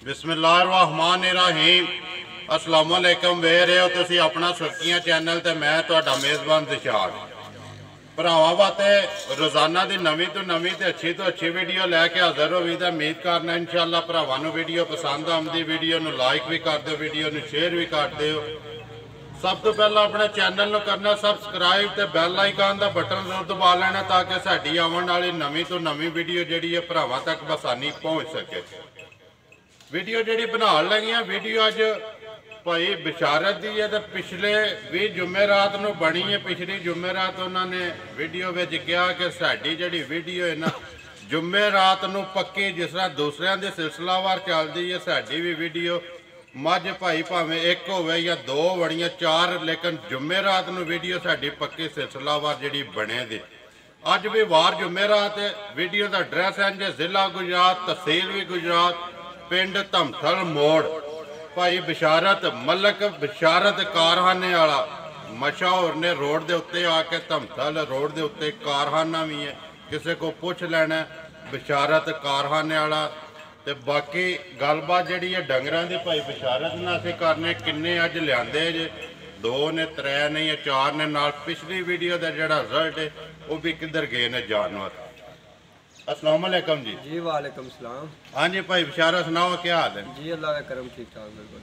बिस्मिल्लाहिर्रहमानिर्रहीम अस्सलाम वालेकुम। वे रहे हो तुसी अपना सुर्खियां चैनल ते मैं तुहाडा मेज़बान दिशार भरावां वास्ते रोज़ाना की नवीं तो नवीं ते अच्छी वीडियो लैके हाज़र हो भी। उम्मीद करना इंशाअल्लाह भरावां नूं वीडियो पसंद आउंदी। वीडियो नूं लाइक भी कर दो, वीडियो नूं शेयर भी कर दो। सब तो पहला अपने चैनल नूं करना सबसक्राइब ते बैल आइकन का बटन जरूर दबा लेना ताकि साडी आउण वाली नवीं तो नवीं वीडियो जिहड़ी है भरावां तक आसानी पहुँच सके। वीडियो जी बना लगी वीडियो अज भाई बिशारत की है। तो पिछले भी जुमेरात को बनी है। पिछली जुमेरात उन्होंने वीडियो में कहा कि साड़ी जी वीडियो है ना जुमेरात को पक्की जिस तरह दूसरों की सिलसिलावार चलती है साड़ी भी वीडियो मझ भाई भावें एक हो या दो बड़िया चार, लेकिन जुमेरात को वीडियो साड़ी पक्की सिलसिलावार जी बनेगी। अज भी वार जुमेरात वीडियो का एड्रैस है जी जिला गुजरात, तहसील भी गुजरात, पिंड धमथल मोड़। भाई बिशारत मलक बिशारत कारखाने वाला मशहूर ने रोड के उत्ते आके धमथल रोड के उत्ते कारखाना भी है, किसी को पुछ लेना बिशारत कारखाने वाला। तो बाकी गलबात जी है डंगरां दी भाई बिशारत ना असीं करने किन्ने अज लियादे जे, दो ने त्रै ने या चार ने, नाल पिछली वीडियो का जिहड़ा रिजल्ट है वह भी किधर गए ने जानवर। अस्सलाम वालेकुम जी। जी वालेकुम सलाम। हाँ जी भाई बिशारा सुनाओ क्या हाल है जी? अल्लाह का करम ठीक ठाक बिल्कुल।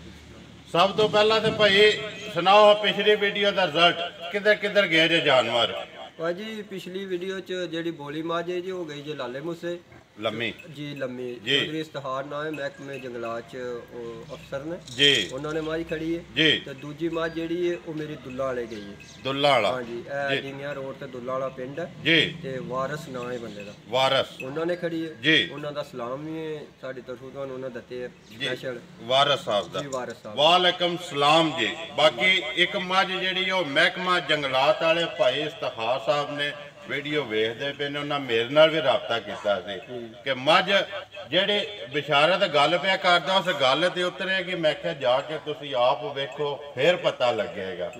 सब तो पहला तो भाई सुनाओ पिछली वीडियो का रिजल्ट किधर किधर गए जे जानवर? भाई जी पिछली वीडियो च जेडी बोली माज है जी हो गई जी लाले मूसे लम्मी जी लम्मी चौधरी इस्तिहार ना है महकमे जंगलात च अफसर ने जी उन्होंने माज खड़ी है जी। तो दूजी माज जेडी है वो मेरी दुल्ला वाले गई है। दुल्ला वाला? हाँ जी डींगिया रोड ते दुल्ला वाला पिंड है जी। ते वारस ना है बंदे दा, वारस उन्होंने खड़ी है जी। उन्हों दा सलाम भी है साडी तरफों तुहानूं उन्होंने दते है स्पेशल वारस साहब दा। जी वारस साहब वालेकुम सलाम जी। बाकी एक मझ जी महकमा जंगलात वाले भाई इस्तिहार साहब ने वीडियो वेखते पे ने, उन्हें मेरे नाल भी रबता किया कि मझ जेड़ी बिशारत गल पे करदा उस गल ते उतरेगी। मैं क्या जाके तुसी आप वेखो फिर पता लगेगा।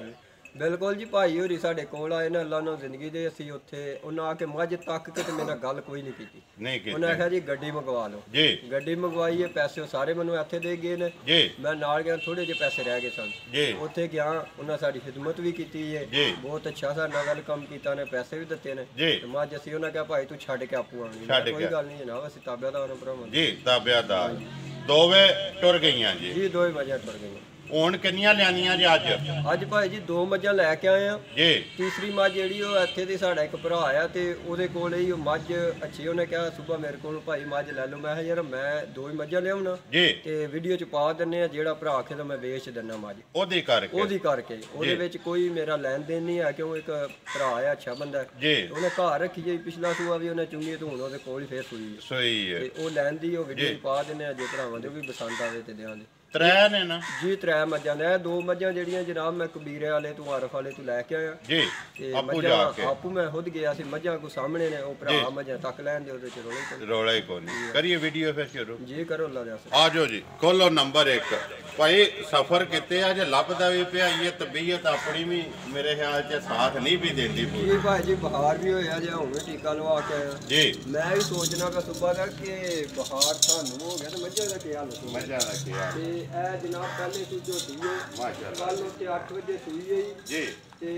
बिल्कुल जी भाई होरी साडे कोल आए ना अल्लाह नाल जिंदगी दे असी उत्थे उन्हां आके मझ तक के ते मेरे नाल गल कोई नहीं कीती। नहीं की उन्हें आख्या जी गड्डी मंगवा लो जी। गड्डी मंगवाई है, पैसे सारे मैनू इत्थे दे गए ने जी। मैं नाल गया थोड़े जे पैसे रह गए सन जी। उत्थे गया उन्हें साडी खिदमत भी कीती है जी। बहुत अच्छा साडे नाल कम कीता ने, पैसे भी दित्ते ने जी। ते मझ असी उन्हें कहा भाई तू छड्ड के आपू आनी। छड्ड कोई के। गल नहीं जनाब असी ताबेदार भरावां जी ताबेदार। दोवे टुर गईयां जी। जी दो ही मझां टुर गईयां। हुण किन्नियां लियानियां जी अज? अज भाई जी दो मझां लैके आए हैं जी। तीसरी मझ जी इत्थे दी साडा एक भरा आ ते ओहदे कोल ही मझ अच्छी उन्हें कहा सुबह मेरे को भाई मझ लै लो। मैं यार मैं दो ही मझां लियाउना जी ते वीडियो च पा दिन्ने आ जेड़ा भरा आखे तो मैं बेच दिन्ना मझ ओदी करके ओहदे विच कोई मेरा लैन देन नहीं है क्यों एक भरा है अच्छा बंदा है जी। उन्हें घर रखी जी पिछला सूआ भी उन्हें चुंगी तो हुण ओहदे कोल ही फिर सही है ते ओह लैन दी ओह वीडियो पा दिन्ने आ जे भरावां दे भी पसंद आवे ते देआं दे। त्रै ने ना जी त्रै मझां ने दो मझां जड़ियां जनाब मैं कबीरे वाले तो आरफ वाले तो लैके आया जी। ते आपू मझां जाके आपू मैं खुद गया सी मझां को सामने ने ओ भरा मझां तक लैन दे ओदे च रौला ही कोई नहीं। करिए वीडियो फिर शुरू जी करो अल्लाह दे आ जाओ जी। खोलो नंबर एक भाई सफर किते अज लभदा भी पिया ये तबीयत अपनी भी मेरे ख्याल च साथ नहीं भी देती पूरी। जी भाई जी बहार भी होया जे हुण टीका लवा के आया जी। मैं भी सोचना का सुबह का कि बहार सानू हो गया तो मझां दा क्या हाल होगा। मजा आ गया ते ए जनाब पहले सी झोटी है माशाअल्लाह कल उत्ते 8 बजे सुई गई जी। ते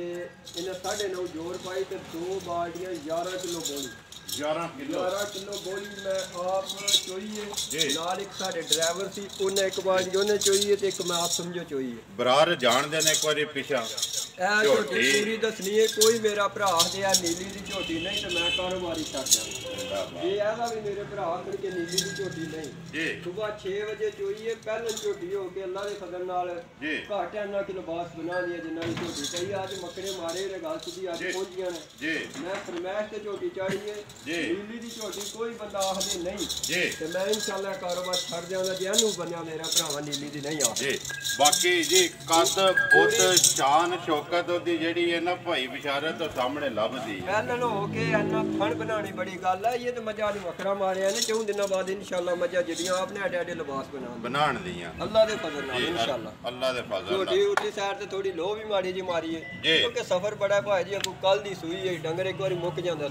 इन्हें 9:30 जोर पाई ते दो बाल्टियां 11 किलो बोली 11 किलो 11 किलो बोली मैं आप चोई जी। है नाल एक साडे ड्राइवर सी उन्हें एक बाल्टी उन्हें चोई है ते एक मैं आप समझो चोई है। बरार जान देने एक बारी पिछा ए झोटी पूरी दसनी है कोई मेरा भरा जे आ नीली दी झोटी नहीं तो मैं कारोबारी छड्ड जावां जे ऐसा भी मेरे भरा आखण के नीली दी झोटी नहीं जी। सुबह 6 बजे चोई है पहले झोटी हो के अल्लाह दे फजल नाल जी। घाट इन्ना किलो बास बना दिया जिन्ना दी झोटी कई आज मकड़े मारे रे गल सुधी आज पहुंचियां ने जी। मैं फरमाइश ते झोटी चाहिए जी। नीली दी झोटी कोई बंदा आखदे नहीं जी। ते मैं इंशाअल्लाह कारोबार छड्ड जांदा जे एनू बनया मेरा भरावा नीली दी नहीं आ जी। बाकी जी कद बुत शान शौकत ਵਕਤ ਉਹਦੀ ਜਿਹੜੀ ਹੈ ਨਾ ਭਾਈ ਬਿਸ਼ਾਰਤ ਤੋਂ ਸਾਹਮਣੇ ਲੱਭਦੀ ਹੈ। ਪਹਿਲਾਂ ਹੋ ਕੇ ਇੰਨਾ ਥਣ ਬਣਾਉਣੀ ਬੜੀ ਗੱਲ ਹੈ। ਇਹ ਤੇ ਮੱਝਾਂ ਨੂੰ ਵੱਖਰਾ ਮਾਰਿਆ ਨੇ 4 ਦਿਨਾਂ ਬਾਅਦ ਇਨਸ਼ਾਅੱਲਾ ਮੱਝਾਂ ਜਿਹੜੀਆਂ ਆਪਨੇ ਆਡੇ ਆਡੇ ਲਿਬਾਸ ਬਣਾਉਣ ਦੀਆਂ ਅੱਲਾਹ ਦੇ ਫਜ਼ਲ ਨਾਲ ਇਨਸ਼ਾਅੱਲਾ। ਅੱਲਾਹ ਦੇ ਫਜ਼ਲ ਨਾਲ ਛੋਟੀ ਉੱਟੀ ਸਾਈਡ ਤੇ ਥੋੜੀ ਲੋ ਵੀ ਮਾੜੀ ਜੀ ਮਾਰੀ ਹੈ ਕਿਉਂਕਿ ਸਫ਼ਰ ਬੜਾ ਭਾਈ ਜੀ ਕੋਈ ਕੱਲ ਦੀ ਸੂਈ ਹੈ ਡੰਗਰ ਇੱਕ ਵਾਰੀ ਮੁੱਕ ਜਾਂਦਾ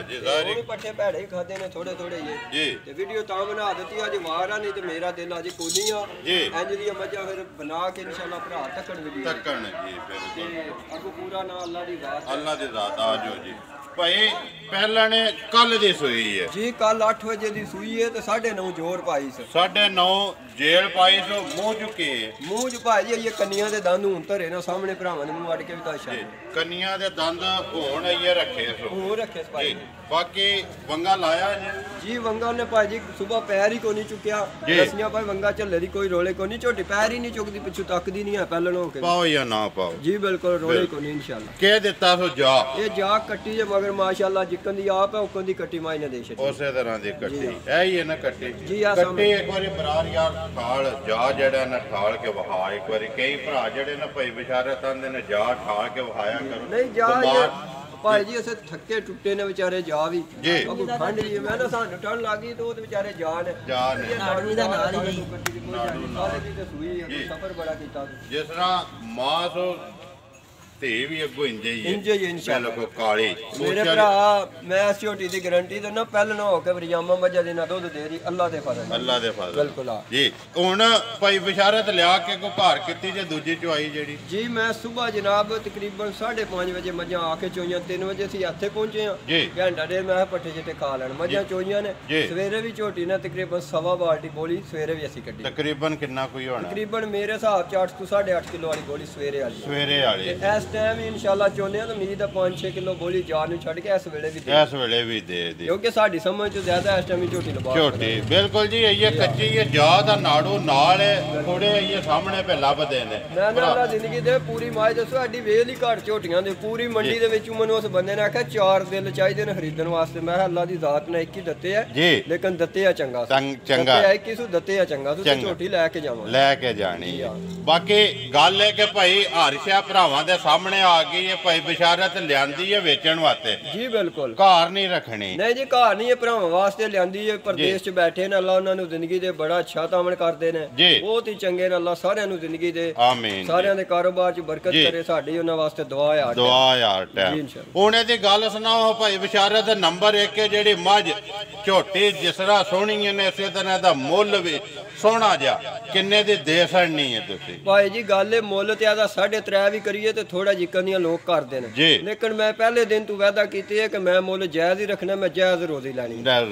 ਜੀ ਜ਼ਾਹਿਰ ਉਹ ਪੱਠੇ ਭੈੜੇ ਖਾਦੇ ਨੇ ਥੋੜੇ ਥੋੜੇ ਜੀ ਤੇ ਵੀਡੀਓ ਤਾਂ ਬਣਾ ਦਿੱਤੀ ਅੱਜ ਵਾਰ ਆ ਨਹੀਂ ਤੇ ਮੇਰਾ ਦਿਲ ਅੱਜ ਕੋਨੀ ਆ ਇੰਜ ਦੀਆਂ ਮੱਝਾਂ ਫਿਰ ਬਣਾ ਕੇ ਇਨਸ਼ਾਅੱਲਾ ਭਰਾ ਤੱਕਣ ਵੀਡੀਓ ਤੱਕਣ ਜੀ ਬਿਲਕੁਲ ਤੇ ਅੱਗੋਂ ਪੂਰਾ ਨਾ ਅੱਲਾਹ ਦੀ ਜ਼ਾਤ ਅੱਲਾਹ ਦੀ ਜ਼ਾਤ ਆ ਜੋ ਜੀ ਭਾਈ ਪਹਿਲਾਂ ਨੇ ਕੱਲ ਦੀ ਸੂਈ ਹੈ ਜੀ ਕੱਲ 8 ਵਜੇ ਦੀ ਸੂਈ ਹੈ ਤੇ 9:30 ਜੋਰ ਪਾਈ ਸੀ 9:30 ਜੇਲ ਪਾਈ ਸੋ ਮੂੰਹ ਚੁੱਕੇ ਮੂੰਹ ਚ ਭਾਈ ਇਹ ਕੰਨੀਆਂ ਦੇ ਦੰਦ ਹੁਣ ਧਰੇ ਨਾ ਸਾਹਮਣੇ ਭਰਾਵਾਂ ਨੇ ਮੂੰਹ ਅੱਡ ਕੇ ਵੀ ਤਾਂ ਸ਼ਾਇਦ ਕੰਨੀਆਂ ਦੇ ਦੰਦ ਹੋਣ ਇਹ ਰੱਖੇ ਸੋ ਉਹ ਰੱਖੇ ਭਾਈ ਬਾਕੀ ਵੰਗਾ ਲਾਇਆ ਜੀ ਵੰਗਾ ਨੇ ਭਾਈ ਜੀ ਸਵੇਰ ਪੈਰ ਹੀ ਕੋ ਨਹੀਂ ਚੁੱਕਿਆ ਰਸੀਆਂ ਭਾਈ ਵੰਗਾ ਝੱਲੇ ਦੀ ਕੋਈ ਰੋਲੇ ਕੋ ਨਹੀਂ ਝੋਟੀ ਪੈਰ ਹੀ ਨਹੀਂ ਚੁੱਕਦੀ ਪਿੱਛੋਂ ਤੱਕਦੀ ਨਹੀਂ ਹੈ ਪਹਿਲਾਂ ਹੋ ਕੇ ਪਾਓ ਜਾਂ ਨਾ ਪਾਓ ਜੀ ਬਿਲਕੁਲ ਰੋਲੇ ਕੋ ਨਹੀਂ ਇਨਸ਼ਾਅੱਲਾ ਕਹਿ ਦਿੱਤਾ ਸੋ ਜਾ ਇਹ ਜਾ ਕੱਟੀ ਜੇ ਮਗਰ ਮਾਸ਼ਾਅੱਲਾ ਜਿੱਕਨ ਦੀ ਆਪ ਹੈ ਉਕਨ ਦੀ ਕੱਟੀ ਮਾਈ ਨੇ ਦੇ ਛੱਡੀ ਉਸੇ ਤਰ੍ਹਾਂ ਦੀ ਕੱਟੀ ਇਹ ਹੀ ਹੈ ਨਾ ਕੱਟੀ ਜੀ ਆ ਕੱਟੀ ਇੱਕ ਵਾਰੀ ਬਰਾਰ ਯਾਰ ਠਾਲ ਜਾ ਜਿਹੜਾ ਨਾ ਠਾਲ ਕੇ ਵਹਾ ਇੱਕ ਵਾਰੀ ਕਈ ਭਰਾ ਜਿਹੜੇ ਨਾ ਭਾਈ ਬਿਸ਼ਾਰਤ ਆਂਦੇ ਨੇ ਜਾ ਠਾਲ ਕੇ ਵਹਾਇਆ ਕਰੋ ਨਹੀਂ ਜਾ ਭਾਈ ਜੀ ਅਸੇ ਥੱਕੇ ਟੁੱਟੇ ਨੇ ਵਿਚਾਰੇ ਜਾ ਵੀ ਜੀ ਠੰਡ ਜੀ ਮੈਂ ਨਾ ਸਾਨੂੰ ਠੰਡ ਲੱਗੀ ਤੇ ਉਹ ਤੇ ਵਿਚਾਰੇ ਜਾ ਨੇ ਨਾੜੂ ਦਾ ਨਾਲ ਹੀ ਗਈ ਨਾੜੂ ਦੀ ਤੇ ਸੂਈ ਹੈ ਸਫ਼ਰ ਬੜਾ ਕੀਤਾ ਜਿਸ ਤਰ੍ਹਾਂ ਮਾਸ ਤੇ ਵੀ ਅੱਗੋਂ ਇੰਜੇ ਹੀ ਇੰਜੇ ਹੀ ਇਨਸ਼ਾਅੱਲਾ ਕੋ ਕਾਲੀ ਮੇਰੇ ਭਰਾ ਮੈਂ ਇਸ ਝੋਟੀ ਦੀ ਗਾਰੰਟੀ ਦਿੰਦਾ ਪਹਿਲਾਂ ਨਾ ਹੋ ਕੇ ਵਰਿਆਮਾ ਮੱਝਾਂ ਦੇ ਨਾਲ ਦੁੱਧ ਦੇ ਦੀ ਅੱਲਾਹ ਦੇ ਫਜ਼ਲ ਅੱਲਾਹ ਦੇ ਫਜ਼ਲ ਬਿਲਕੁਲ ਜੀ ਹੁਣ ਭਾਈ ਬਿਸ਼ਾਰਤ ਲਿਆ ਕੇ ਕੋ ਘਰ ਕੀਤੀ ਜੇ ਦੂਜੀ ਚੁਆਈ ਜਿਹੜੀ ਜੀ ਮੈਂ ਸਵੇਰ ਜਨਾਬ ਤਕਰੀਬਨ 5:30 ਵਜੇ ਮੱਝਾਂ ਆ ਕੇ ਚੋਈਆਂ 3 ਵਜੇ ਅਸੀਂ ਇੱਥੇ ਪਹੁੰਚੇ ਆ ਘੰਟਾ ਡੇਢ ਮੈਂ ਪੱਠੇ ਜਿੱਤੇ ਖਾ ਲੈਣ ਮੱਝਾਂ ਚੋਈਆਂ ਨੇ ਸਵੇਰੇ ਵੀ ਝੋਟੀ ਨੇ ਤਕਰੀਬਨ 1.25 ਬਾਲਟੀ ਬੋਲੀ ਸਵੇਰੇ ਵੀ ਅਸੀਂ ਕੱਢੀ ਤਕਰੀਬਨ ਕਿੰਨਾ ਕੋਈ ਹੋਣਾ ਤਕਰੀਬਨ ਮੇਰੇ ਹਿਸਾਬ ਚ 8 ਤੋਂ 8.5 ਕਿਲੋ ਵਾਲੀ ਬੋਲੀ ਸਵੇਰੇ ਵਾਲੀ ਇਸ ਟਾਈਮ ਇਨਸ਼ਾਅੱਲਾ ਚਾਹੁੰਦੇ ਆ ਤਾਂ ਉਮੀਦ ਆ 5-6 ਕਿਲੋ ਬੋਲੀ ਜਾਨ ਨੂੰ ਛੱਡ ਕੇ ਇਸ ਵੇਲੇ ਵੀ ਦੇ ਕਿਉਂਕਿ ਸਾਡੀ ਸਮਝ ਚ ਜ਼ਿਆਦਾ ਇਸ ਟਾਈਮ ਝੋਟੀ ਲਵਾ ਝੋਟੀ ਬਿਲਕੁਲ ਜੀ ਇਹ ਕੱਚੀ ਇਹ ਜਾ ਦਾ ਨਾੜੂ ਨਾਲ ਥੋੜੇ ਇਹ ਸਾਹਮਣੇ ਪੇ ਲੱਭਦੇ ਨੇ ਮੈਂ ਨਾ ਜ਼ਿੰਦਗੀ ਦੇ ਪੂਰੀ ਮਾਜ ਦੱਸੋ ਸਾਡੀ ਵੇਲ ਹੀ ਘੱਟ ਝੋਟੀਆਂ ਦੇ ਪੂਰੀ ਮੰਡੀ ਦੇ ਵਿੱਚ ਮੈਨੂੰ ਉਸ ਬੰਦੇ ਨੇ ਆਖਿਆ 4 ਦਿਲ ਚਾਹੀਦੇ ਨੇ ਖਰੀਦਣ ਵਾਸਤੇ ਮੈਂ ਅੱਲਾਹ ਦੀ ਜ਼ਾਤ ਨੇ 21 ਦਿੱਤੇ ਆ ਲੇਕਿਨ ਦਿੱਤੇ ਆ ਚੰਗਾ 21 ਦਿੱਤੇ ਆ ਚੰਗਾ ਤੁਸੀਂ ਝੋਟੀ ਲੈ ਕੇ ਜਾਣੀ ਬਾਕੀ ਗੱਲ ਹੈ ਕਿ ਭਾਈ ਹਰਸ਼ਾ ਭਰਾਵਾਂ ਦੇ ਸਾਹਮਣੇ ਆ ਗਈ ਹੈ ਭਾਈ ਬਿਸ਼ਾਰਤ ਲਿਆਂਦੀ ਹੈ ਵੇਚਣ ਵਾਸਤੇ ਜੀ ਬਿਲਕੁਲ ਘਰ ਨਹੀਂ ਰੱਖਣੀ ਨਹੀਂ ਜੀ ਘਰ ਨਹੀਂ ਇਹ ਭਰਾਵਾਂ ਵਾਸਤੇ ਲਿਆਂਦੀ ਹੈ ਪਰਦੇਸ਼ 'ਚ ਬੈਠੇ ਨੇ ਅੱਲਾਹ ਉਹਨਾਂ ਨੂੰ ਜ਼ਿੰਦਗੀ ਦੇ ਬੜਾ ਅੱਛਾ ਤਾਮਣ ਕਰਦੇ ਨੇ ਬਹੁਤ ਹੀ ਚੰਗੇ ਨੇ ਅੱਲਾਹ ਸਾਰਿਆਂ ਨੂੰ ਜ਼ਿੰਦਗੀ ਦੇ ਆਮੀਨ ਸਾਰਿਆਂ ਸਾਰਿਆਂ ਦੇ ਕਾਰੋਬਾਰ 'ਚ ਬਰਕਤ ਕਰੇ ਸਾਡੀ ਉਹਨਾਂ ਵਾਸਤੇ ਦੁਆ ਯਾਰ ਟਾਈਮ ਹੁਣ ਇਹਦੀ ਗੱਲ ਸੁਣਾਓ ਭਾਈ ਬਿਸ਼ਾਰਤ ਨੰਬਰ 1 ਹੈ ਜਿਹੜੀ ਮੱਝ ਝੋਟੀ ਜਿਸ ਤਰ੍ਹਾਂ ਸੋਹਣੀ ਨੇ ਇਸੇ ਤਰ੍ਹਾਂ ਦਾ ਮੁੱਲ ਵੀ ਸੋਹਣਾ ਜਿਹਾ ਕਿੰਨੇ ਦੀ ਦੇ ਸੜਨੀ ਹੈ ਤੁਸੀਂ ਭਾਈ ਜੀ ਗੱਲ ਇਹ ਮੁੱਲ ਤੇ ਆਦਾ 3.5 ਵੀ ਕਰੀਏ ਤੇ ਥੋੜਾ ਜਿਕਨ ਦੀਆਂ ਲੋਕ ਕਰਦੇ ਨੇ ਲੇਕਿਨ ਮੈਂ ਪਹਿਲੇ ਦਿਨ ਤੋਂ ਵਾਅਦਾ ਕੀਤੀ ਹੈ ਕਿ ਮੈਂ ਮੁੱਲ ਜਾਇਜ਼ ਹੀ ਰੱਖਣਾ ਮੈਂ ਜਾਇਜ਼ ਰੋਜ਼ੀ ਲੈਣੀ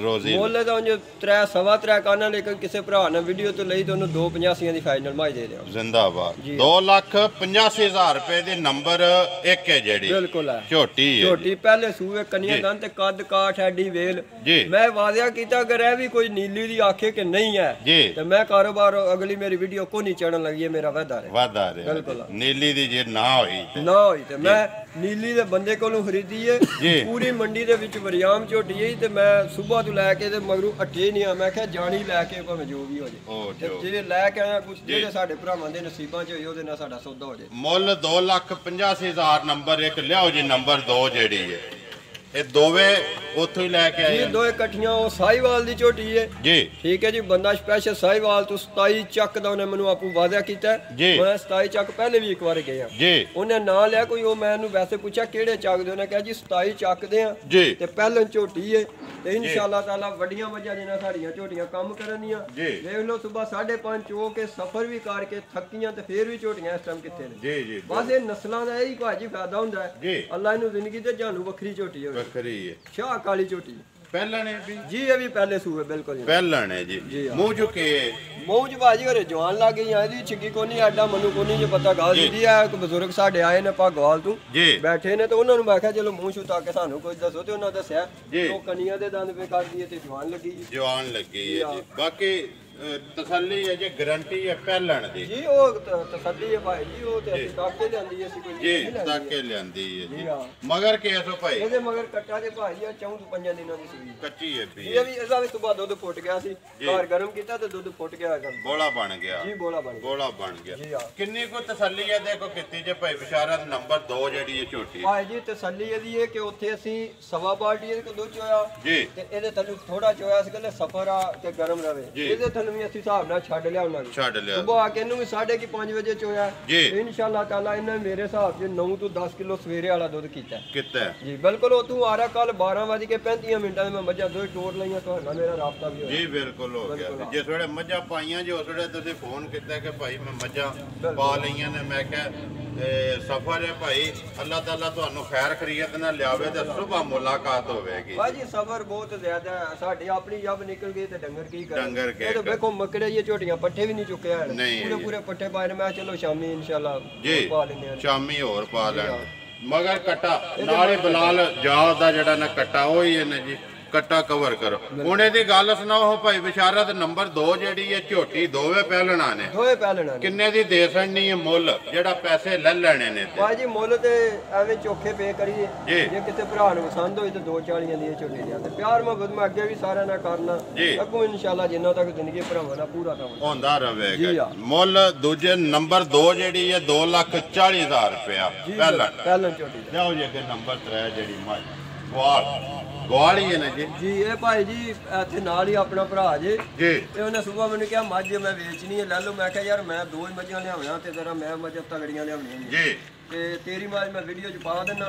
ਮੁੱਲ ਤਾਂ ਉਂਝ 3.5 ਕਾਨਾ ਲੇਕਿਨ ਕਿਸੇ ਭਰਾ ਨੇ ਵੀਡੀਓ ਤੋਂ ਲਈ ਤਾਂ ਉਹਨੂੰ 2.85 ਦੀ ਫਾਈਨਲ ਮਾਈ ਦੇ ਦਿਓ ਜ਼ਿੰਦਾਬਾਦ 2,85,000 ਰੁਪਏ ਦੇ ਨੰਬਰ 1 ਹੈ ਜਿਹੜੀ ਬਿਲਕੁਲ ਹੈ ਝੋਟੀ ਪਹਿਲੇ ਸੂਏ ਕੰਨੀਆਂ ਦੰਦ ਤੇ ਕੱਦ ਕਾਠ ਐਡੀ ਵੇਲ ਮੈਂ ਵਾਅਦਾ ਕੀਤਾ ਅਗਰ ਇਹ ਵੀ ਕੋਈ ਨੀਲੀ ਦੀ ਆਖੇ ਕਿ ਨਹੀਂ ਹੈ ਤੇ ਮੈਂ ਕਾਰੋਬਾਰ ਅਗਲੀ ਮੇਰੀ ਵੀਡੀਓ ਕੋ ਨਹੀਂ ਚੜਨ ਲੱਗੀ ਹੈ ਮੇਰਾ ਵਾਅਦਾ ਹੈ ਬਿਲਕੁਲ ਨੀਲੀ ਦੀ ਜੇ ਨਾ ਹੋਈ ਤੇ ਮੈਂ ਨੀਲੀ ਦੇ ਬੰਦੇ ਕੋਲੋਂ ਖਰੀਦੀ ਹੈ ਪੂਰੀ ਮੰਡੀ ਦੇ ਵਿੱਚ ਵਰਿਆਮ ਝੋਟੀ ਹੈ ਤੇ ਮੈਂ ਸਵੇਰ ਤੋਂ ਲੈ ਕੇ ਤੇ ਮਗਰੂ ਅੱਠੇ ਨਹੀਂ ਆ ਮੈਂ ਕਿਹਾ ਜਾਣੀ ਲੈ ਕੇ ਭਾਵੇਂ ਜੋ ਵੀ ਹੋ ਜੇ ਜਿਹੜੇ ਲੈ ਕੇ ਆਇਆ ਕੁਝ ਜਿਹੜੇ ਸਾਡੇ ਭਰਾਵਾਂ ਦੇ ਨਸੀਬਾਂ 'ਚ ਹੋਈ ਉਹਦੇ ਨਾਲ ਸਾਡਾ ਸੌਦਾ ਹੋ ਜੇ ਮੁੱਲ 2,85,000 ਨੰਬਰ 1 ਲਿਆਓ ਜੀ ਨੰਬਰ 2 ਜਿਹੜੀ ਹੈ ਇਹ ਦੋਵੇਂ ਉੱਥੋਂ ਹੀ ਲੈ ਕੇ ਆਏ ਇਹ ਦੋਏ ਇਕੱਠੀਆਂ ਉਹ ਸਾਈਵਾਲ ਦੀ ਝੋਟੀ ਹੈ ਜੀ ਠੀਕ ਹੈ ਜੀ ਬੰਦਾ ਸਪੈਸ਼ਲ ਸਾਈਵਾਲ ਤੋਂ 27 ਚੱਕ ਦਾ ਉਹਨੇ ਮੈਨੂੰ ਆਪੂ ਵਾਅਦਾ ਕੀਤਾ ਮੈਂ 27 ਚੱਕ ਪਹਿਲੇ ਵੀ ਇੱਕ ਵਾਰ ਗਿਆ ਉਹਨੇ ਨਾਂ ਲਿਆ ਕੋਈ ਉਹ ਮੈਂ ਇਹਨੂੰ ਵੈਸੇ ਪੁੱਛਿਆ ਕਿਹੜੇ ਚੱਕ ਦੇ ਉਹਨੇ ਕਿਹਾ ਜੀ 27 ਚੱਕਦੇ ਆ ਤੇ ਪਹਿਲਾਂ ਝੋਟੀ ਹੈ ਤੇ ਇਨਸ਼ਾਅੱਲਾ ਤਾਲਾ ਵੱਡੀਆਂ ਮੱਝਾਂ ਜਿਹਨਾਂ ਸਾਡੀਆਂ ਝੋਟੀਆਂ ਕੰਮ ਕਰਨੀਆਂ ਦੇਖ ਲਓ ਸਵੇਰ 5:30 ਚੋ ਕੇ ਸਫ਼ਰ ਵੀ ਕਰਕੇ ਥੱਕੀਆਂ ਤੇ ਫੇਰ ਵੀ ਝੋਟੀਆਂ ਇਸ ਟਾਈਮ ਕਿੱਥੇ ਨੇ ਬਸ ਇਹ ਨਸਲਾਂ ਦਾ ਇਹੀ ਭਾਜੀ ਫਾਇਦਾ ਹੁੰਦਾ ਹੈ ਅੱਲਾ ਇਹਨੂੰ ਜ਼ਿੰਦਗੀ ਤੇ ਜਾਨੂ ਵੱਖਰੀ ਝੋਟੀ ਹੋਵੇ ਵੱਖਰੀ ਹੈ ਸ਼ਾਹ ਕਾਲੀ ਝੋਟੀ ਪਹਿਲਾਂ ਨੇ ਵੀ ਜੀ ਇਹ ਵੀ ਪਹਿਲੇ ਸੂਏ ਬਿਲਕੁਲ ਪਹਿਲਾਂ ਨੇ ਜੀ ਮੂੰਹ ਚੁੱਕੇ ਮੂੰਹ ਚ ਬਾਜੀ ਘਰੇ ਜਵਾਨ ਲੱਗ ਗਈ ਆ ਇਹਦੀ ਛਿੱਕੀ ਕੋਨੀ ਐਡਾ ਮੈਨੂੰ ਕੋਨੀ ਜੇ ਪਤਾ ਗੱਲ ਦਿੱਤੀ ਆ ਇੱਕ ਬਜ਼ੁਰਗ ਸਾਡੇ ਆਏ ਨੇ ਭਾਗਵਾਲ ਤੋਂ ਬੈਠੇ ਨੇ ਤੇ ਉਹਨਾਂ ਨੂੰ ਮੈਂ ਕਿਹਾ ਚਲੋ ਮੂੰਹ ਛੂ ਤਾਂ ਕੇ ਸਾਨੂੰ ਕੁਝ ਦੱਸੋ ਤੇ ਉਹਨਾਂ ਦੱਸਿਆ ਉਹ ਕਨੀਆਂ ਦੇ ਦੰਦ ਵੇ ਕਰਦੀ ਹੈ ਤੇ ਜਵਾਨ ਲੱਗੀ ਹੈ ਜੀ ਬਾਕੀ ਤਸੱਲੀ ਹੈ ਜੀ, ਗਾਰੰਟੀ ਹੈ ਪਹਿਲਣ ਦੀ ਜੀ। ਉਹ ਤਸੱਲੀ ਹੈ ਭਾਈ ਜੀ, ਉਹ ਤੇ ਅਸੀਂ ਕਾਕੇ ਲਿਆਂਦੀ ਅਸੀਂ ਕੋਈ ਜੀ, ਕਾਕੇ ਲਿਆਂਦੀ ਹੈ ਜੀ। ਮਗਰ ਕੇਸੋ ਭਾਈ ਇਹਦੇ ਮਗਰ ਕੱਟਾ ਦੇ ਭਾਈ ਆ 4-5 ਦਿਨਾਂ ਦੀ ਸੀ, ਕੱਚੀ ਹੈ ਵੀ ਇਹ ਵੀ ਇਹਦਾ ਵੀ ਸੁਬਾ ਦੁੱਧ ਫੁੱਟ ਗਿਆ ਸੀ, ਘਰ ਗਰਮ ਕੀਤਾ ਤੇ ਦੁੱਧ ਫੁੱਟ ਗਿਆ ਹੈਗਾ, ਬੋਲਾ ਬਣ ਗਿਆ ਜੀ, ਬੋਲਾ ਬਣ ਗਿਆ ਜੀ। ਕਿੰਨੀ ਕੋ ਤਸੱਲੀ ਹੈ ਦੇਖੋ ਕੀਤੀ ਜੇ ਭਾਈ ਬਿਸ਼ਾਰਤ ਨੰਬਰ 2 ਜਿਹੜੀ ਹੈ ਝੋਟੀ ਭਾਈ ਜੀ। ਤਸੱਲੀ ਇਹਦੀ ਹੈ ਕਿ ਉੱਥੇ ਅਸੀਂ ਸਵਾ ਬਾਲਟੀ ਇਹਦੇ ਕੋਲ ਦੁੱਧ ਚੋਇਆ ਜੀ, ਤੇ ਇਹਦੇ ਥੱਲੇ ਥੋੜਾ ਚੋਇਆ ਸੀ, ਕਹਿੰਦੇ ਸਫਰ ਆ ਤੇ ਗਰਮ ਰਵੇ। ਇਹਦੇ ਥੱਲੇ ਵੀ ਅਸੀਂ ਹਿਸਾਬ ਨਾਲ ਛੱਡ ਲਿਆ ਉਹਨਾਂ ਨੂੰ, ਛੱਡ ਲਿਆ ਸੁਬਾ ਆ ਕੇ ਇਹਨੂੰ ਵੀ 5:30 ਵਜੇ ਚੋਇਆ ਜੀ। ਇਨਸ਼ਾਅੱਲਾ ਤਾਲਾ ਇਹਨਾਂ ਮੇਰੇ ਹਿਸਾਬ 'ਚ 9 ਤੋਂ 10 ਕਿਲੋ ਸਵੇਰੇ ਵਾਲਾ ਦੁੱਧ ਕੀਤਾ ਜੀ। ਬਿਲਕੁਲ ਉਹ ਤੂੰ ਆ ਰਿਹਾ ਕੱਲ 12:35 ਮਿੰਟਾਂ ਮੈਂ ਮੱਝਾਂ ਦੋ ਟੋਰ ਲਈਆਂ, ਤੁਹਾਡਾ ਮੇਰਾ ਰਾਬਤਾ ਵੀ ਹੋਇਆ ਜੀ। ਬਿਲਕੁਲ ਹੋ ਗਿਆ। ਜਿਸ ਵੇਲੇ ਮੱਝਾਂ ਪਾਈਆਂ ਜੀ ਉਸ ਵੇਲੇ ਤੁਸੀਂ ਫੋਨ ਕੀਤਾ ਕਿ ਭਾਈ ਮੈਂ ਮੱਝਾਂ ਪਾ ਲਈਆਂ ਨੇ, ਮੈਂ ਕਿਹਾ ਸਫਰ ਹੈ ਭਾਈ, ਅੱਲਾਹ ਤਾਲਾ ਤੁਹਾਨੂੰ ਖੈਰ ਖਰੀਅਤ ਨਾਲ ਲਿਆਵੇ ਤੇ ਸੁਬਾ ਮੁਲਾਕਾਤ ਹੋਵੇਗੀ। ਭਾਜੀ ਸਫਰ ਬਹੁਤ ਜ਼ਿਆਦਾ ਹੈ, ਸਾਡੀ ਆਪਣੀ ਜਬ ਨਿਕਲ ਗਈ ਤੇ ਡੰਗਰ ਕੀ ਕਰਨ। ਡੰਗਰ ਇਹ ਤਾਂ ਵੇਖੋ ਮੱਕੜੇ ਇਹ ਝੋਟੀਆਂ ਪੱਠੇ ਵੀ ਨਹੀਂ ਚੁੱਕੇ ਹਨ, ਪੂਰੇ ਪੱਠੇ ਪਾਏ ਨੇ। ਮੈਂ ਚਲੋ ਸ਼ਾਮੀ ਇਨਸ਼ਾਅੱਲਾ ਪਾ ਲੈਂਦੇ ਆ, ਸ਼ਾਮੀ ਹੋਰ ਪਾ ਲੈਣ। ਮਗਰ ਕੱਟਾ ਨਾਲ ਹੀ ਬਲਾਲ ਜਾਲ ਦਾ ਜਿਹੜਾ ਨਾ ਕੱਟਾ ਉਹ ਹੀ ਨੇ ਜੀ, ਕੱਟਾ ਕਵਰ ਕਰੋ। ਹੁਣ ਇਹਦੀ ਗੱਲ ਸੁਣਾਓ ਭਾਈ ਬਿਸ਼ਾਰਤ ਨੰਬਰ 2 ਜਿਹੜੀ ਹੈ ਝੋਟੀ ਦੋਵੇਂ ਪਹਿਲਣਾ ਨੇ, ਕਿੰਨੇ ਦੀ ਦੇ ਸੜਨੀ ਹੈ ਮੁੱਲ, ਜਿਹੜਾ ਪੈਸੇ ਲੈ ਲੈਣੇ ਨੇ ਭਾਈ ਜੀ? ਮੁੱਲ ਤੇ ਐਵੇਂ ਚੋਖੇ ਪੇ ਕਰੀਏ, ਜੇ ਕਿਤੇ ਭਰਾ ਨੂੰ ਪਸੰਦ ਹੋਈ ਤੇ 240 ਦੀ ਝੋਟੀ ਲਿਆ ਤੇ ਪਿਆਰ ਮੁਹੱਬਤ ਮੈਂ ਅੱਗੇ ਵੀ ਸਾਰਿਆਂ ਨਾਲ ਕਰਨਾ, ਅੱਗੋਂ ਇਨਸ਼ਾਅੱਲਾ ਜਿੰਨਾ ਤੱਕ ਜ਼ਿੰਦਗੀ ਭਰਾਵਾਂ ਨਾਲ ਪੂਰਾ ਕੰਮ ਹੁੰਦਾ ਰਹੇਗਾ। ਮੁੱਲ ਦੂਜੇ ਨੰਬਰ 2 ਜਿਹੜੀ ਹੈ 2,40,000 ਰੁਪਇਆ ਪਹਿਲਣ ਝੋਟੀ। ਜਾਓ ਜੀ ਅੱਗੇ ਨੰਬਰ 3 ਜਿਹੜੀ ਮੱਝ ਗਵਾਲ ਹੀ ਹੈ ਨਾ ਜੀ। ਇਹ ਭਾਈ ਜੀ ਇੱਥੇ ਨਾਲ ਹੀ ਆਪਣਾ ਭਰਾ ਜੇ ਜੀ, ਤੇ ਉਹਨੇ ਸੁਬਾ ਮੈਨੂੰ ਕਿਹਾ ਮੱਝ ਮੈਂ ਵੇਚਣੀ ਹੈ, ਲੈ ਲਓ। ਮੈਂ ਕਿਹਾ ਯਾਰ ਮੈਂ 2 ਹੀ ਮੱਝਾਂ ਲਿਆਉਣਾ ਤੇ ਤੇਰਾ ਮੈਂ ਮੱਝਾਂ ਤਗੜੀਆਂ ਲਿਆਉਣੀਆਂ ਜੀ, ਤੇ ਤੇਰੀ ਮੱਝ ਮੈਂ ਵੀਡੀਓ 'ਚ ਪਾ ਦੇਣਾ।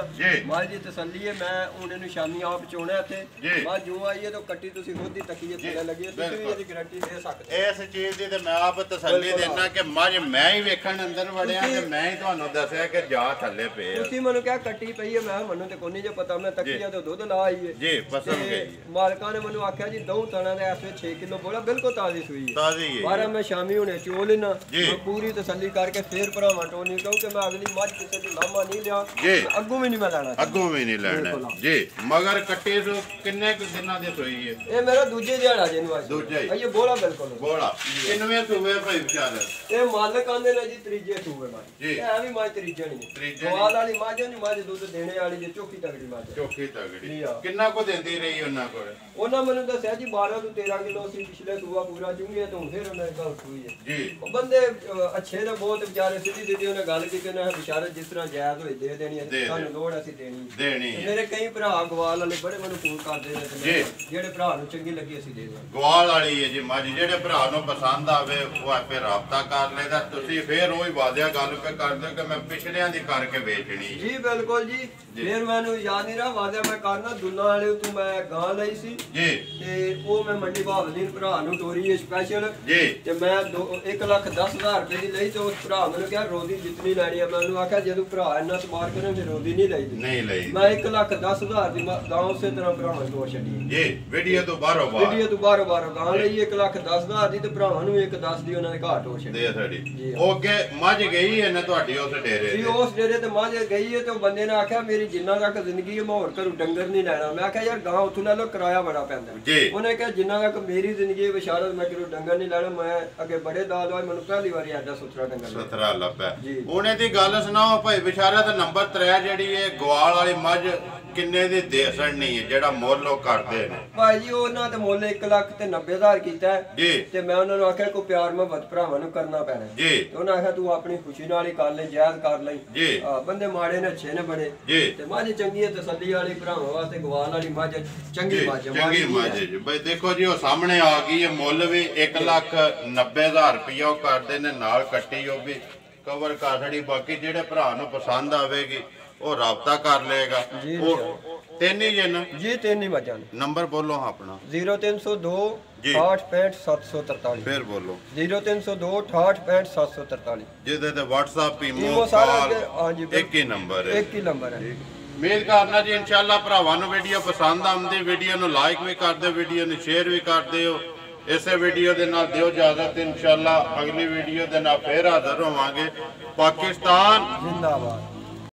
ਮੱਝ ਦੀ ਤਸੱਲੀ ਹੈ, ਮੈਂ ਹੁਣ ਇਹਨੂੰ ਸ਼ਾਮੀ ਆਪ ਚੋਣਾ ਇੱਥੇ। ਮੱਝ ਜੋ ਆਈ ਹੈ ਤਾਂ ਕੱਟੀ ਤੁਸੀਂ ਖੁਦ ਹੀ ਤੱਕੀਏ ਥੱਲੇ ਲੱਗੀ, ਤੁਸੀਂ ਵੀ ਇਹਦੀ ਗਾਰੰਟੀ ਦੇ ਸਕਦੇ ਇਸ ਚੀਜ਼ ਦੀ। ਤੇ ਮੈਂ ਆਪ ਤਸੱਲੀ ਦੇਣਾ ਕਿ ਮੱਝ ਮੈਂ ਹੀ ਵੇਖਣ ਅੰਦਰ ਵੜਿਆ ਤੇ ਮੈਂ ਹੀ ਤੁਹਾਨੂੰ ਦੱਸਿਆ ਕਿ ਜਾ ਥੱਲੇ ਪਏ। ਤੁਸੀਂ ਮੈਨੂੰ ਕਿਹਾ ਕੱਟੀ ਪਈ ਹੈ, ਮੈਂ ਮੈਨੂੰ ਤੇ ਕੋਈ ਨਹੀਂ ਜੇ ਪਤਾ, ਮੈਂ ਤੱਕੀਆ ਤੇ ਦੁੱਧ ਲਾ ਆਈ ਹੈ ਜੀ, ਪਸੰਦ ਗਈ। ਮਾਲਕਾਂ ਨੇ ਮੈਨੂੰ ਆਖਿਆ ਜੀ ਦਊ ਤਣਾ ਦੇ ਐਸੇ 6 ਕਿਲੋ ਬੋਲਾ ਬਿਲਕੁਲ ਤਾਜ਼ੀ ਸੂਈ ਹੈ, ਤਾਜ਼ੀ ਹੈ। ਪਰ ਮੈਂ ਸ਼ਾਮੀ ਹੁਣੇ ਚੋ ਲੈਣਾ, ਮੈਂ ਪੂਰੀ ਤਸੱਲੀ ਕਰਕੇ ਫੇਰ ਭਰਾਵਾਂ ਟੋਨੀ ਕਿਉਂਕਿ ਮੈਂ ਅਗਲੀ ਮੱਝ ਕਿਸੇ ਦੀ ਲਾਮਾ ਨਹੀਂ ਲਿਆ ਜੀ, ਅੱਗੋਂ ਵੀ ਨਹੀਂ ਮੈਂ ਲੈਣਾ, ਅੱਗੋਂ ਵੀ ਨਹੀਂ ਲੈਣਾ ਜੀ। ਮਗਰ ਕੱਟੇ ਤੋਂ ਕਿੰਨੇ ਕੁ ਦਿਨਾਂ ਦੀ ਸੋਈ ਹੈ? ਇਹ ਮੇਰਾ ਦੂਜੇ ਦਿਹਾੜਾ ਜਿਹਨੂੰ ਅੱਜ ਦੂਜਾ ਹੀ ਇਹ ਬੋਲਾ ਬਿਲਕੁਲ ਬੋਲਾ। ਕਿੰਨਵੇਂ ਸੂਏ ਭਾਈ ਵਿਚਾਰ? ਇਹ ਮਾਲਕ ਆਂਦੇ ਨੇ ਜੀ ਤੀਜੇ ਸੂਏ ਮੱਝ ਜੀ, ਇਹ ਵੀ ਮੱਝ ਤੀਜੇ ਨਹੀਂ, ਗਵਾਲ ਵਾਲੀ ਮੱਝ ਨਹੀਂ, ਮੱਝ ਦੁੱਧ ਦੇਣੇ ਵਾਲੀ ਜੇ ਚੋਖੀ ਤਗੜੀ ਮੱਝ, ਚੋਖੀ ਤਗੜੀ। ਕਿੰਨਾ ਕੋ ਦਿੰਦੀ ਰਹੀ ਉਹਨਾਂ ਕੋਲ? ਉਹਨਾਂ ਮੈਨੂੰ ਦੱਸਿਆ ਜੀ 12 ਤੋਂ 13 ਕਿਲੋ ਸੀ ਪਿਛਲੇ ਸੂਆ ਪੂਰਾ ਚੁੰਗੇ ਤੋਂ ਫਿਰ ਉਹਨਾਂ ਗੱਲ ਸੂਈ ਹੈ ਜੀ। ਬੰਦੇ ਅੱਛੇ ਨੇ ਬਹੁਤ, ਵਿਚਾਰੇ ਸਿੱਧੀ ਸਿੱਧੀ ਉਹਨੇ ਗੱਲ ਕੀਤੀ ਨਾ, ਵਿਚਾਰੇ ਜਿਸ ਤਰ੍ਹਾਂ ਜਾਇਜ਼ ਹੋਈ ਦੇ ਦੇਣੀ, ਸਾਨੂੰ ਲੋੜ ਅਸੀਂ ਦੇਣੀ। ਮੇਰੇ ਕਈ ਭਰਾ ਗਵਾਲ ਵਾਲੇ ਬੜੇ ਮੈਨੂੰ ਫੋਨ ਕਰਦੇ ਨੇ, ਜਿਹੜੇ ਭਰਾ ਨੂੰ ਚੰਗੀ ਲੱਗੀ ਅਸੀਂ ਦੇ ਦਾਂ। ਗਵਾਲ ਵਾਲੀ ਹੈ ਜੀ ਮੱਝ, ਜਿਹੜੇ ਭਰਾ ਨੂੰ ਪਸੰਦ ਆਵੇ ਉਹ ਆਪੇ ਰਾਬਤਾ ਕਰ ਲੈਦਾ। ਤੁਸੀਂ ਫੇਰ ਉਹ ਹੀ ਵਾਦਿਆ ਗੱਲ ਪੇ ਕਰਦੇ ਕਿ ਮੈਂ ਪਿਛੜਿਆਂ ਦੀ ਕਰਕੇ ਵੇਚਣੀ ਜੀ। ਬਿਲਕੁਲ ਜੀ, ਫੇਰ ਮੈਨੂੰ ਯਾਦ ਨਹੀਂ ਰਹਾ ਵਾਦਿਆ ਮੈਂ ਕਰਨਾ। ਦੁੱਲਾ ਵਾਲੇ ਤੋਂ ਮੈਂ ਗਾਂ ਲਈ ਸੀ ਜੀ, ਤੇ ਉਹ ਮੈਂ ਮੰਡੀ ਭਾਵਦੀਨ ਭਰਾ ਨੂੰ ਤੋਰੀ ਹੈ ਸਪੈਸ਼ਲ ਜੀ, ਤੇ ਮੈਂ 1,10,000 ਰੁਪਏ ਦੀ ਲਈ ਤੇ ਉਸ ਭਰਾ ਮੈਨੂੰ ਕਿਹਾ ਰੋਦੀ ਜਿੰਨੀ ਲੈਣੀ ਆ। ਮੈਂ ਉਹਨੂੰ ਆਖਿਆ ਜਦੋਂ ਭਰਾ ਇੰਨਾ ਸਮਾਰ ਕਰੇ ਫਿਰ ਰੋਦੀ ਨਹੀਂ ਲਈ ਮੈਂ 1,10,000 ਦੀ ਗਾਂ ਉਸੇ ਤਰ੍ਹਾਂ ਭਰਾਵਾਂ ਨੂੰ ਤੋਰ ਛੱਡੀ ਜੀ। ਵੀਡੀਓ ਤੋਂ ਬਾਹਰੋਂ ਗਾਂ ਲਈ 1,10,000 ਦੀ ਤੇ ਭਰਾਵਾਂ ਨੂੰ 1,10 ਦੀ ਉਹਨਾਂ ਨੇ ਘਾਟ ਤੋਰ ਛੱਡੀ ਸਾਡੀ। ਉਹ ਅੱਗੇ ਮੱਝ ਗਈ ਹੈ ਨਾ ਤੁਹਾਡੀ ਉਸ ਡੇਰੇ ਜੀ, ਉਸ ਡੇਰੇ ਤੇ ਮੱਝ ਗਈ ਹੈ ਤੇ ਉਹ ਬੰਦੇ ਨੇ ਆਖਿਆ ਮੇਰੀ ਜਿੰਨਾ ਤੱਕ ਜ਼ਿੰਦਗੀ ਹੈ ਮੈਂ ਹੋਰ ਘਰੋਂ ਡੰਗਰ ਨਹੀਂ ਲੈਣਾ। ਮੈਂ ਆਖਿਆ ਯਾਰ ਗਾਂ ਉੱਥੋਂ ਲੈ ਲਓ, ਕਿਰਾਇਆ ਬੜਾ ਪੈਂਦਾ ਜੀ। ਉਹਨੇ ਕਿਹਾ ਜਿੰਨਾ ਤੱਕ ਮੇਰੀ ਜ਼ਿੰਦਗੀ ਵਿਸ਼ਾਰਤ ਮੈਂ ਕਿਰੋ ਡੰਗਰ ਨਹੀਂ ਲੈਣਾ। ਮੈਂ ਅੱਗੇ ਬੜੇ ਦਾਦ ਹੋਏ, ਮੈਨੂੰ ਪਹਿਲੀ ਵਾਰੀ ਐਡਾ ਸੁਥਰਾ ਡੰਗਰ ਲੱਭਾ। ਉਹਨੇ ਦੀ ਗੱਲ ਸੁਣਾਓ ਭਾਈ ਵਿਸ਼ਾਰਤ ਨੰਬਰ 3 ਜਿਹੜੀ ਹੈ ਗਵਾਲ ਵਾਲੀ ਮੱਝ ਕਿੰਨੇ ਦੀ ਦੇ ਸੜਨੀ ਹੈ, ਜਿਹੜਾ ਮੁੱਲ ਉਹ ਕਰਦੇ ਨੇ ਭਾਈ ਜੀ? ਉਹਨਾਂ ਤੇ ਮੁੱਲ 1,90,000 ਕੀਤਾ ਜੀ, ਤੇ ਮੈਂ ਉਹਨਾਂ ਨੂੰ ਆਖਿਆ ਕੋਈ ਪਿਆਰ ਮੁਹੱਬਤ ਭਰਾਵਾਂ ਨੂੰ ਕਰਨਾ ਪੈਣਾ ਜੀ। ਉਹਨਾਂ ਆਖਿਆ ਤੂੰ ਆਪਣੀ ਖੁਸ਼ੀ ਨਾਲ ਹੀ ਕਰ ਲੈ, ਜਾਇਜ਼ ਕਰ ਲੈ ਜੀ। ਬੰਦੇ ਮਾੜੇ ਨੇ ਅੱਛੇ ਨੇ ਬੜੇ ਜੀ, ਤੇ ਮੱਝ ਚੰਗੀ ਹੈ, ਤਸੱਲੀ ਵਾਲੀ ਭਰਾਵਾਂ ਵਾਸਤੇ ਗਵਾਲ ਵਾਲੀ ਮੱਝ ਚੰਗੀ ਮੱਝ ਜੀ। ਬਈ ਦੇਖੋ ਜੀ ਉਹ ਸਾਹਮਣੇ ਆ ਗਈ ਹੈ, ਮੁੱਲ ਵੀ 1,90,000 ਰੁਪਇਆ ਉਹ ਕਰਦੇ ਨੇ, ਨਾਲ ਕੱਟੀ ਉਹ ਵੀ ਕਵਰ ਕਰ ਛੜੀ। ਬਾਕੀ ਜਿਹੜੇ ਭਰਾ ਨੂੰ ਪਸੰਦ ਆਵੇਗੀ ਉਹ ਰਾਬਤਾ ਕਰ ਲਏਗਾ। ਉਹ ਤਿੰਨ ਹੀ ਜਨ ਜੀ, ਤਿੰਨ ਹੀ ਮੱਝਾਂ ਨੇ। ਨੰਬਰ ਬੋਲੋ ਆਪਣਾ। 0302 68 743 ਫਿਰ ਬੋਲੋ 0302 68 743 ਜਿਹਦੇ ਤੇ WhatsApp ਈਮੋ ਸਾਰਾ ਹਾਂਜੀ ਇੱਕ ਹੀ ਨੰਬਰ ਹੈ, ਉਮੀਦ ਕਰਨਾ ਜੀ ਇਨਸ਼ਾਅੱਲਾ ਭਰਾਵਾਂ ਨੂੰ ਵੀਡੀਓ ਪਸੰਦ ਆਉਂਦੀ। ਵੀਡੀਓ ਨੂੰ ਲਾਈਕ ਵੀ ਕਰ ਦਿਓ, ਵੀਡੀਓ ਨੂੰ ਸ਼ੇਅਰ ਵੀ ਕਰ ਦਿਓ। ਇਸੇ ਵੀਡੀਓ ਦੇ ਨਾਲ ਦਿਓ ਇਜਾਜ਼ਤ, ਇਨਸ਼ਾਅੱਲਾ ਅਗਲੀ ਵੀਡੀਓ ਦੇ ਨਾਲ ਫੇਰ ਹਾਜ਼ਰ ਹੋਵਾਂਗੇ। ਪਾਕਿਸਤਾਨ ਜ਼ਿੰਦਾਬਾਦ।